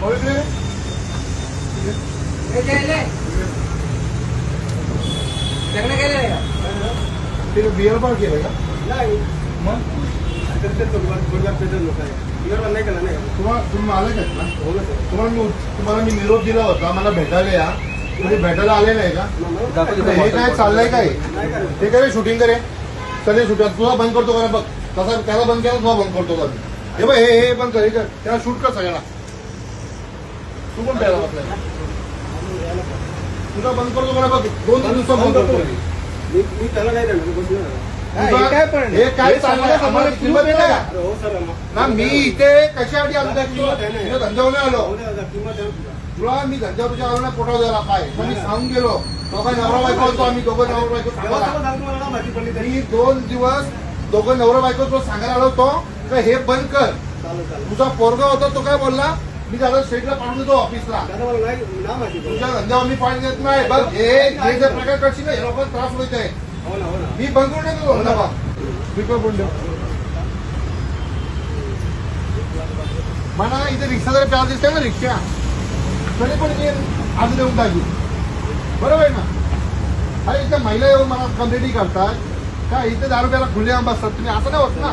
लग्न केलेलं आहे ते बिअर बार केलंय का? नाही मग लोक आहे बिअर नाही केलं नाही तुम्ही मालक आहेत ना? हो ना सर तुम्हाला मी निरोप दिला होता मला भेटायला या. तुम्ही भेटायला आले नाही का? हे काय चाललंय काय? ते काय शूटिंग करे चले शूट तुला बंद करतो का बघ तसा त्याला बंद केला तुला बंद करतो का मी हे बघ हे बंद कर त्याला शूट कर सगळ्याला तू पण प्यायला बसलाय तुला बंद करतो का बघ 2-3 दिवसात बंद करतो मी त्याला नाही देणार हे काय चाललंय आम्हाला किंमत आहे का? हो सर ना मी इथे कशासाठी आलो त्या किंमत धंद्यावर नाही आलो किंमत तुला मी धंद्यावर तुझ्या आलो ना पोटावर द्यायला काय तर मी सांगून गेलो दोघं नवरा बायको होतो आम्ही दोघं नवरा बायको सांगायला माहिती पडली मी 2 दिवस दोघं नवरा बायको तो सांगायला आलो होतो तर हे बंद कर तुझा पोरगा होता तो काय बोलला मी त्याला स्टेटला पाठवून देतो ऑफिसला तुझ्या धंद्यावर मी पाणी देत नाही बघ हे जर प्रकार करशील ना हे लोकांना त्रास होत आहे मी बंद करून देतो धंदा बघ मी काय बोललो म्हणा इथे रिक्षा जर प्यार दिसते ना रिक्षा तरी पण मी आज देऊन टाकू बरोबर आहे ना अरे इथे महिला येऊन मला कंप्लेंटी करतात का इथे 10 रुपयाला खुले आंबा असतात तुम्ही असं नाही होत ना